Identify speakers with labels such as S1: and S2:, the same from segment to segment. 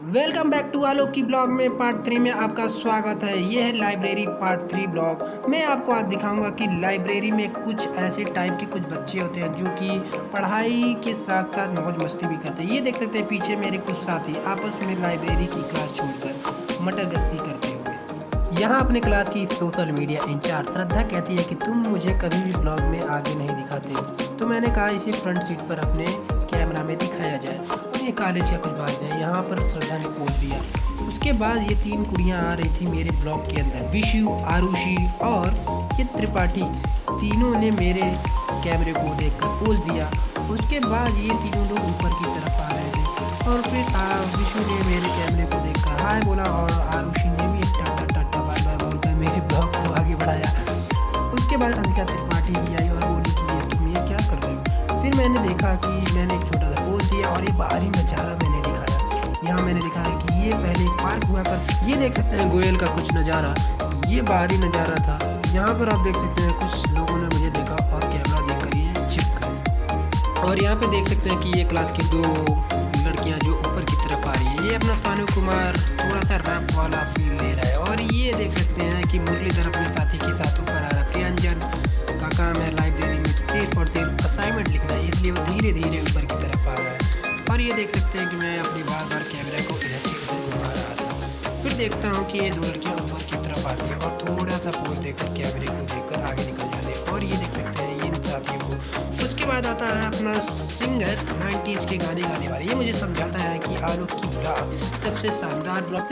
S1: Welcome back to आलोक की blog में part 3 में आपका स्वागत है। ये है लाइब्रेरी पार्ट 3 ब्लॉग। मैं आपको आज दिखाऊंगा कि लाइब्रेरी में कुछ ऐसे टाइप के कुछ बच्चे होते हैं जो कि पढ़ाई के साथ साथ मौज मस्ती भी करते हैं। ये देख सकते हैं पीछे मेरे कुछ साथी आपस में लाइब्रेरी की क्लास छोड़कर मटर गश्ती करते हुए। यहाँ अपने क्लास की सोशल मीडिया इंचार्ज श्रद्धा कहती है कि तुम मुझे कभी भी ब्लॉग में आगे नहीं दिखाते हो, तो मैंने कहा इसे फ्रंट सीट पर अपने कैमरा में दिखाया जाए। और ये कॉलेज का कुछ बात है। यहाँ पर श्रद्धा ने पोज दिया। उसके बाद ये तीन कुड़ियाँ आ रही थी मेरे ब्लॉग के अंदर, विशु, आरुषि और ये त्रिपाठी। तीनों ने मेरे कैमरे को देखकर पोज दिया। उसके बाद ये तीनों लोग ऊपर की तरफ आ रहे थे और फिर विशु ने मेरे कैमरे को देखकर हाय बोला और आरुषि ने भी टाटा टाटा बाय बाय बोलकर मेरे ब्लॉग को आगे बढ़ाया। उसके बाद अंशिका त्रिपाठी भी आई और बोली कि ये तुम ये क्या कर रहे हो। फिर मैंने देखा कि मैंने एक छोटा सा पोज दिया और ये बाहरी नज़ारा मैंने दिखाया। यहाँ मैंने दिखाया कि ये पहले एक पार्क हुआ कर। ये देख सकते हैं गोयल का कुछ नज़ारा, ये बाहरी नज़ारा था। यहाँ पर आप देख सकते हैं कुछ लोगों ने मुझे देखा और कैमरा देखकर ये चिप गए। और यहाँ पे देख सकते हैं कि ये क्लास की दो लड़कियाँ जो ऊपर की तरफ आ रही है। ये अपना सानू कुमार थोड़ा सा रैप वाला फील ले रहा है। और ये देख सकते हैं कि मुरलीधर अपने साथी के साथ ऊपर आ रहा है। प्रियंजन का काम है लाइब्रेरी में सिर्फ और सिर्फ असाइनमेंट लिखना है, इसलिए वो धीरे धीरे ऊपर की तरफ आ रहा है। और ये देख सकते हैं कि मैं अपनी बार बार कैमरे को इधर से उधर घुमा रहा था। फिर देखता हूँ कि ये दो लड़कियाँ ऊपर की तरफ आती हैं और थोड़ा सा पोज देकर कैमरे को देखकर आगे निकल जाते हैं। और ये देख सकते हैं इन साथियों को। उसके बाद आता है अपना सिंगर 90s के गाने गाने वाले। ये मुझे समझाता है कि आलोक की ब्लॉग सबसे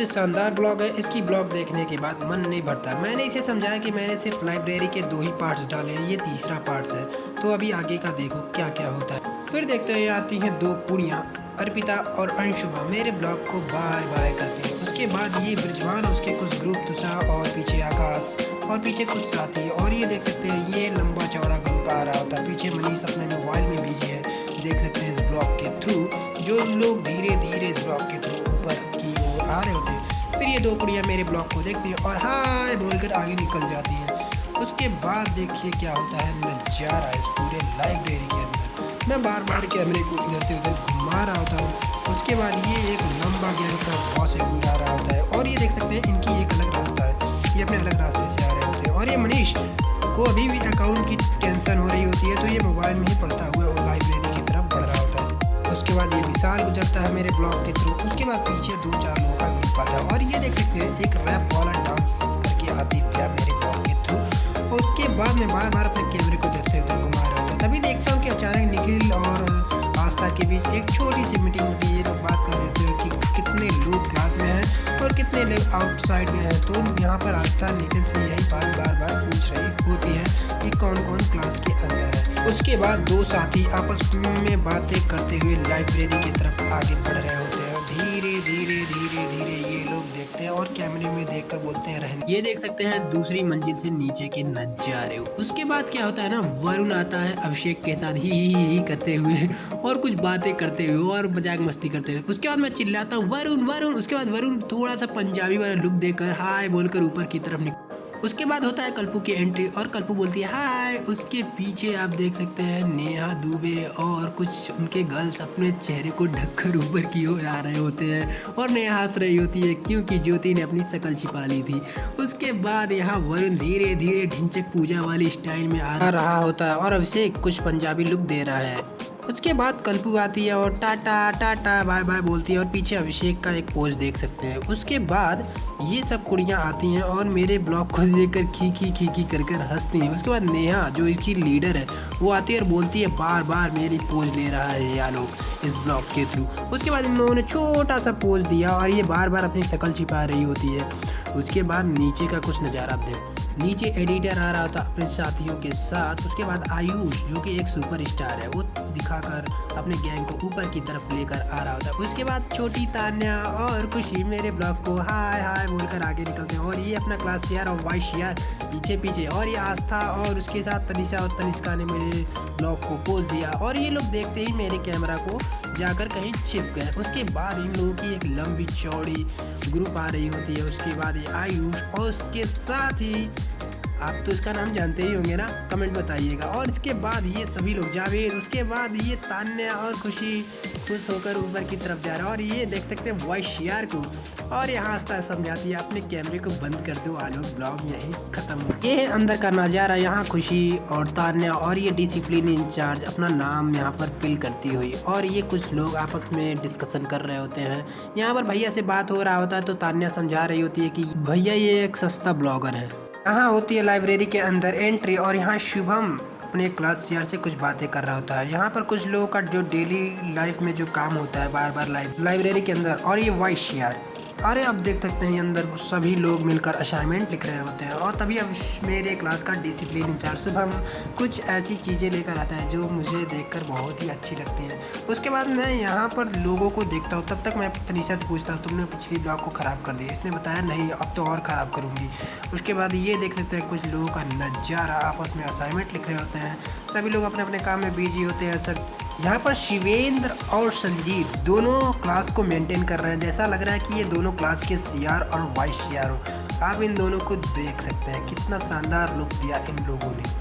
S1: शानदार ब्लॉग है। इसकी ब्लॉग देखने के बाद मन नहीं भरता। मैंने इसे समझाया कि मैंने सिर्फ लाइब्रेरी के 2 ही पार्ट्स डाले हैं, ये तीसरा पार्ट्स है, तो अभी आगे का देखो क्या क्या होता है। फिर देखते हैं आती हैं 2 कुड़ियाँ अर्पिता और अंशुमा मेरे ब्लॉग को बाय बाय करते हैं। उसके बाद ये ब्रिजवान, उसके कुछ ग्रुप तुषा और पीछे आकाश और पीछे कुछ साथी। और ये देख सकते हैं ये लंबा चौड़ा ग्रुप आ रहा होता है। पीछे मनीष अपने मोबाइल में बिजी है, देख सकते हैं इस ब्लॉग के थ्रू जो लोग धीरे धीरे इस ब्लॉग के थ्रू ऊपर की ओर आ रहे होते हैं। फिर ये 2 कुड़ियाँ मेरे ब्लॉग को देखती हैं और हाय बोलकर आगे निकल जाती हैं। उसके बाद देखिए क्या होता है नज़ारा इस पूरे लाइब्रेरी के अंदर। मैं बार बार कैमरे को इधर से उधर घुमा रहा होता हूँ। उसके बाद ये एक लंबा गैंग सा बहुत से दूर आ रहा होता है। और ये देख सकते हैं इनकी एक अलग रास्ता है, ये अपने अलग रास्ते से आ रहे होते हैं। और ये मनीष को अभी भी अकाउंट की टेंशन हो रही होती है, तो ये मोबाइल में ही पढ़ता हुआ और लाइब्रेरी की तरफ बढ़ रहा होता है। उसके बाद ये विशाल गुजरता है मेरे ब्लॉग के थ्रू। उसके बाद पीछे 2-4 लोगों का ग्रुप आता है। और ये देख सकते हैं एक रैप वाला डांस करके आतिफ गया मेरे ब्लॉग के थ्रू। और उसके बाद मैं बार बार अपने कैमरे को इधर से उधर घुमा रहा हूँ। तभी देखता हूँ कि अचानक निखिल और आस्था के बीच एक छोटी सी मीटिंग होती है। ये लोग बात कर रहे थे कि कितने लोग क्लास में हैं और कितने लोग आउटसाइड में हैं। तो यहाँ पर आस्था निखिल से यही बात बार बार पूछ रही होती है कि कौन कौन क्लास के अंदर है। उसके बाद 2 साथी आपस में बातें करते हुए लाइब्रेरी की तरफ आगे बढ़ रहे होते हैं। धीरे धीरे धीरे धीरे ये लोग देखते हैं और कैमरे में देखकर बोलते हैं रहने। ये देख सकते हैं दूसरी मंजिल से नीचे के नजारे। उसके बाद क्या होता है ना, वरुण आता है अभिषेक के साथ ही करते हुए और कुछ बातें करते हुए और मजाक मस्ती करते हुए। उसके बाद मैं चिल्लाता हूँ वरुण वरुण। उसके बाद वरुण थोड़ा सा पंजाबी वाला लुक देकर हाय बोलकर ऊपर की तरफ निकल। उसके बाद होता है कल्पू की एंट्री और कल्पू बोलती है हाय। उसके पीछे आप देख सकते हैं नेहा दुबे और कुछ उनके गर्ल्स अपने चेहरे को ढककर ऊपर की ओर आ रहे होते हैं और नेहा हंस रही होती है क्योंकि ज्योति ने अपनी शक्ल छिपा ली थी। उसके बाद यहाँ वरुण धीरे धीरे ढिंचक पूजा वाली स्टाइल में आ रहा होता है और अभिषेक कुछ पंजाबी लुक दे रहा है। उसके बाद कल्पू आती है और टाटा टाटा बाय बाय बोलती है और पीछे अभिषेक का एक पोज देख सकते हैं। उसके बाद ये सब कुड़ियाँ आती हैं और मेरे ब्लॉग को देखकर खी कर कर हंसती हैं। उसके बाद नेहा जो इसकी लीडर है वो आती है और बोलती है बार बार मेरी पोज ले रहा है ये लोग इस ब्लॉग के थ्रू। उसके बाद इन लोगों ने छोटा सा पोज दिया और ये बार बार अपनी शक्ल छिपा रही होती है। उसके बाद नीचे का कुछ नज़ारा आप देखो। नीचे एडिटर आ रहा था अपने साथियों के साथ। उसके बाद आयुष जो कि एक सुपरस्टार है वो दिखाकर अपने गैंग को ऊपर की तरफ लेकर आ रहा होता है। उसके बाद छोटी तान्या और खुशी मेरे ब्लॉग को हाय हाय बोलकर आगे निकलते हैं और ये अपना क्लास शेयर और वाइस शेयर पीछे पीछे। और ये आस्था और उसके साथ तनिषा और तनिष्का ने मेरे ब्लॉग को पोज दिया और ये लोग देखते ही मेरे कैमरा को जाकर कहीं छिप गए। उसके बाद इन लोगों की एक लंबी चौड़ी ग्रुप आ रही होती है। उसके बाद ये आयुष और उसके साथ ही आप तो इसका नाम जानते ही होंगे ना, कमेंट बताइएगा। और इसके बाद ये सभी लोग जावेद, उसके बाद ये तान्या और खुशी खुश होकर ऊपर की तरफ जा रहा है। और ये देख सकते हैं वॉइस शेयर को, और यहाँ हंसता समझाती है अपने कैमरे को बंद कर दो, आलो ब्लॉग यहीं खत्म। ये है अंदर का नज़ारा, यहाँ खुशी और तान्या और ये डिसिप्लिन इंचार्ज अपना नाम यहाँ पर फिल करती हुई, और ये कुछ लोग आपस में डिस्कशन कर रहे होते हैं। यहाँ पर भैया से बात हो रहा होता है तो तान्या समझा रही होती है कि भैया ये एक सस्ता ब्लॉगर है। यहाँ होती है लाइब्रेरी के अंदर एंट्री, और यहाँ शुभम अपने क्लास शेयर से कुछ बातें कर रहा होता है। यहाँ पर कुछ लोगों का जो डेली लाइफ में जो काम होता है बार बार लाइब्रेरी के अंदर, और ये वॉइस शेयर। अरे अब देख सकते हैं अंदर सभी लोग मिलकर असाइनमेंट लिख रहे होते हैं, और तभी अब मेरे क्लास का डिसिप्लिन इंचार्ज शुभम कुछ ऐसी चीज़ें लेकर आता है जो मुझे देखकर बहुत ही अच्छी लगती हैं। उसके बाद मैं यहाँ पर लोगों को देखता हूँ, तब तक मैं तनीषा से पूछता हूँ तुमने पिछली ब्लॉग को ख़राब कर दिया। इसने बताया नहीं, अब तो और ख़राब करूँगी। उसके बाद ये देख सकते हैं कुछ लोगों का नज़ारा, आपस में असाइनमेंट लिख रहे होते हैं, सभी लोग अपने अपने काम में बिजी होते हैं। सब यहाँ पर शिवेंद्र और संजीत दोनों क्लास को मेंटेन कर रहे हैं, जैसा लग रहा है कि ये दोनों क्लास के सीआर और वाइस सीआर हो। आप इन दोनों को देख सकते हैं कितना शानदार लुक दिया इन लोगों ने।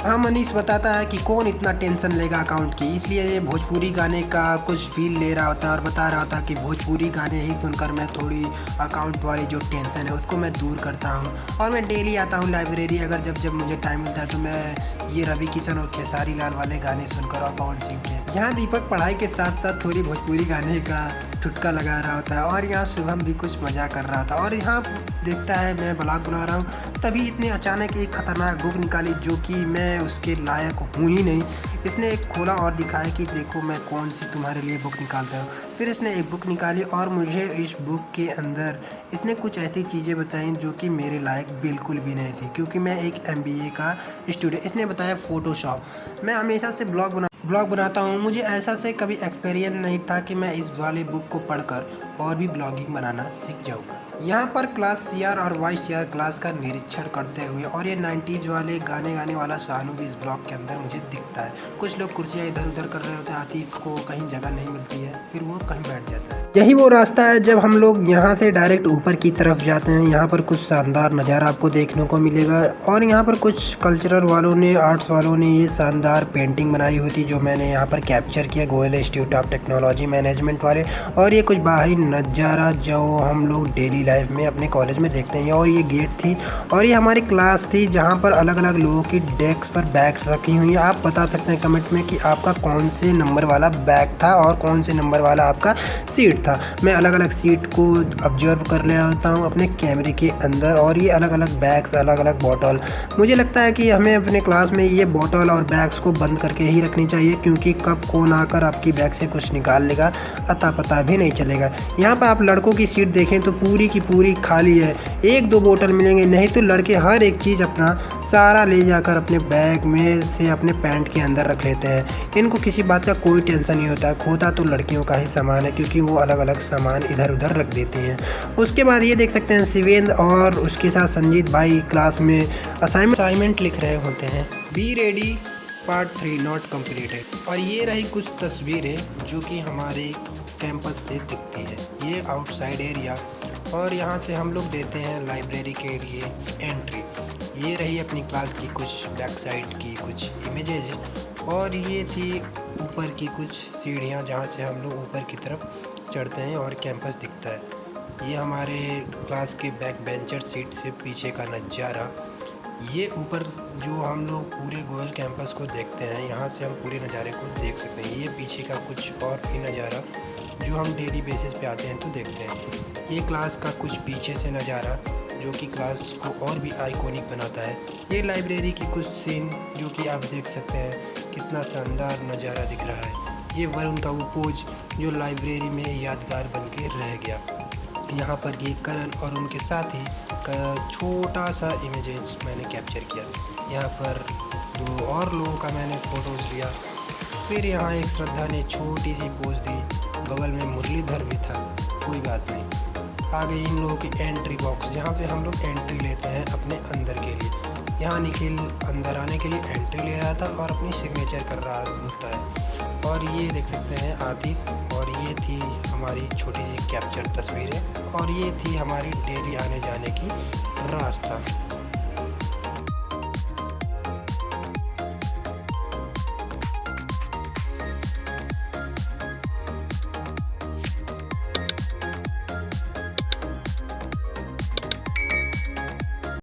S1: हाँ, मनीष बताता है कि कौन इतना टेंशन लेगा अकाउंट की, इसलिए ये भोजपुरी गाने का कुछ फील ले रहा होता है और बता रहा होता है कि भोजपुरी गाने ही सुनकर मैं थोड़ी अकाउंट वाली जो टेंशन है उसको मैं दूर करता हूँ। और मैं डेली आता हूँ लाइब्रेरी, अगर जब जब मुझे टाइम मिलता है तो मैं ये रवि किशन और खेसारी लाल वाले गाने सुनकर और पवन सिंह के। यहाँ दीपक पढ़ाई के साथ साथ थोड़ी भोजपुरी गाने का टुटका लगा रहा होता है, और यहाँ शुभम भी कुछ मजा कर रहा था। और यहाँ देखता है मैं ब्लॉग बना रहा हूँ, तभी इतने अचानक एक खतरनाक बुक निकाली जो कि मैं उसके लायक हूँ ही नहीं। इसने एक खोला और दिखाया कि देखो मैं कौन सी तुम्हारे लिए बुक निकालता हूँ। फिर इसने एक बुक निकाली और मुझे इस बुक के अंदर इसने कुछ ऐसी चीज़ें बताई जो कि मेरे लायक बिल्कुल भी नहीं थी, क्योंकि मैं एक MBA का स्टूडेंट। इसने बताया फ़ोटोशॉप। मैं हमेशा से ब्लॉग बनाता हूँ, मुझे ऐसा से कभी एक्सपीरियंस नहीं था कि मैं इस वाले बुक को पढ़कर और भी ब्लॉगिंग बनाना सीख जाऊँगा। यहाँ पर क्लास सीआर और वाइस सीआर क्लास का निरीक्षण करते हुए, और ये 90s वाले गाने वाला शानू भी इस ब्लॉग के अंदर मुझे दिखता है। कुछ लोग कुर्सियाँ इधर उधर कर रहे होते हैं, आतिफ को कहीं जगह नहीं मिलती है, फिर वो कहीं बैठ जाता है। यही वो रास्ता है जब हम लोग यहाँ से डायरेक्ट ऊपर की तरफ जाते हैं। यहाँ पर कुछ शानदार नज़ारा आपको देखने को मिलेगा, और यहाँ पर कुछ कल्चरल वालों ने, आर्ट्स वालों ने ये शानदार पेंटिंग बनाई हुई थी जो मैंने यहाँ पर कैप्चर किया, Goyal institute of technology management वाले। और ये कुछ बाहरी नज़ारा जो हम लोग डेली लाइफ में अपने कॉलेज में देखते हैं। और ये गेट थी, और ये हमारी क्लास थी जहाँ पर अलग अलग लोगों की डेस्क पर बैग्स रखी हुई हैं। आप बता सकते हैं कमेंट में कि आपका कौन से नंबर वाला बैग था और कौन से नंबर वाला आपका सीट था। मैं अलग अलग सीट को ऑब्जर्व कर ले होता हूँ अपने कैमरे के अंदर, और ये अलग अलग बैग्स, अलग अलग बॉटल। मुझे लगता है कि हमें अपने क्लास में ये बॉटल और बैग्स को बंद करके ही रखनी चाहिए, क्योंकि कब कौन आकर आपकी बैग से कुछ निकाल लेगा अता पता भी नहीं चलेगा। यहाँ पर आप लड़कों की सीट देखें तो पूरी की पूरी खाली है, एक दो बोतल मिलेंगे, नहीं तो लड़के हर एक चीज़ अपना सारा ले जाकर अपने बैग में से अपने पैंट के अंदर रख लेते हैं। इनको किसी बात का कोई टेंशन नहीं होता है, खोता तो लड़कियों का ही सामान है, क्योंकि वो अलग अलग सामान इधर उधर रख देते हैं। उसके बाद ये देख सकते हैं शिवेंद्र और उसके साथ संजीत भाई क्लास में असाइनमेंट लिख रहे होते हैं। Be ready part 3 not completed. और ये रही कुछ तस्वीरें जो कि हमारे कैंपस से दिखती है। ये आउटसाइड एरिया, और यहाँ से हम लोग देते हैं लाइब्रेरी के लिए एंट्री। ये रही अपनी क्लास की कुछ बैक साइड की कुछ इमेजेज, और ये थी ऊपर की कुछ सीढ़ियाँ जहाँ से हम लोग ऊपर की तरफ चढ़ते हैं और कैंपस दिखता है। ये हमारे क्लास के बैक बेंचर सीट से पीछे का नज़ारा। ये ऊपर जो हम लोग पूरे गोयल कैंपस को देखते हैं, यहाँ से हम पूरे नज़ारे को देख सकते हैं। ये पीछे का कुछ और भी नज़ारा जो हम डेली बेसिस पे आते हैं तो देखते हैं। ये क्लास का कुछ पीछे से नज़ारा जो कि क्लास को और भी आइकॉनिक बनाता है। ये लाइब्रेरी की कुछ सीन जो कि आप देख सकते हैं, कितना शानदार नज़ारा दिख रहा है। ये वरुण का वो पोज जो लाइब्रेरी में यादगार बन के रह गया। यहाँ पर ये करण और उनके साथी का छोटा सा इमेजेज मैंने कैप्चर किया। यहाँ पर 2 और लोगों का मैंने फ़ोटोज़ लिया। फिर यहाँ एक श्रद्धा ने छोटी सी पोज दी, बगल में मुरलीधर भी था, कोई बात नहीं। आगे इन लोगों की एंट्री बॉक्स, जहाँ पे हम लोग एंट्री लेते हैं अपने अंदर के लिए। यहाँ निखिल अंदर आने के लिए एंट्री ले रहा था और अपनी सिग्नेचर कर रहा होता है। और ये देख सकते हैं आतिफ, और ये थी हमारी छोटी सी कैप्चर तस्वीरें, और ये थी हमारी डेली आने जाने की रास्ता।